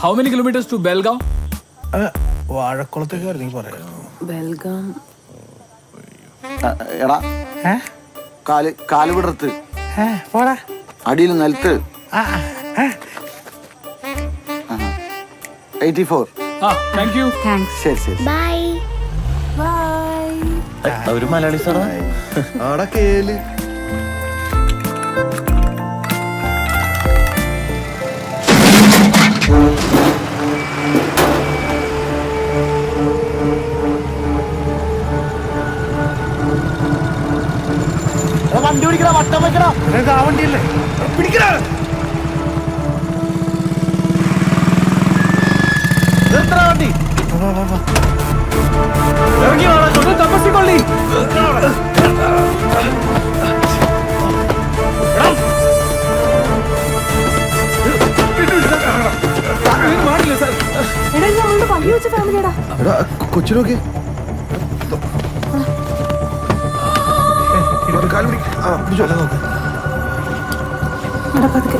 How many kilometers to Belgaum? വാഴക്കുളത്തേക്ക് പറയാം. ബെൽഗാം. എടാ കാല് വിടർത്ത് പോടാ അടിയിൽ നിലത്ത് 84. Thank you. താങ്ക്സ്. ശരി ശരി. ബൈ. അവര് മലയാളി സാറാ. ആടെ കേല്. വണ്ടി പിടിക്കടാ, വട്ടം വെക്കടാ. ആ വണ്ടിയല്ലേ പിടിക്കണ വണ്ടി ഇറങ്ങി വാടാ, ഒന്ന് തപസ്സിക്കൊള്ളി. മാറില്ല സാർ. എടാ ഇത് അവളുടെ പള്ളി വെച്ച ഫാമിലിയാടാ. കൊച്ചിനോക്കെ എടാ പതുക്കെ.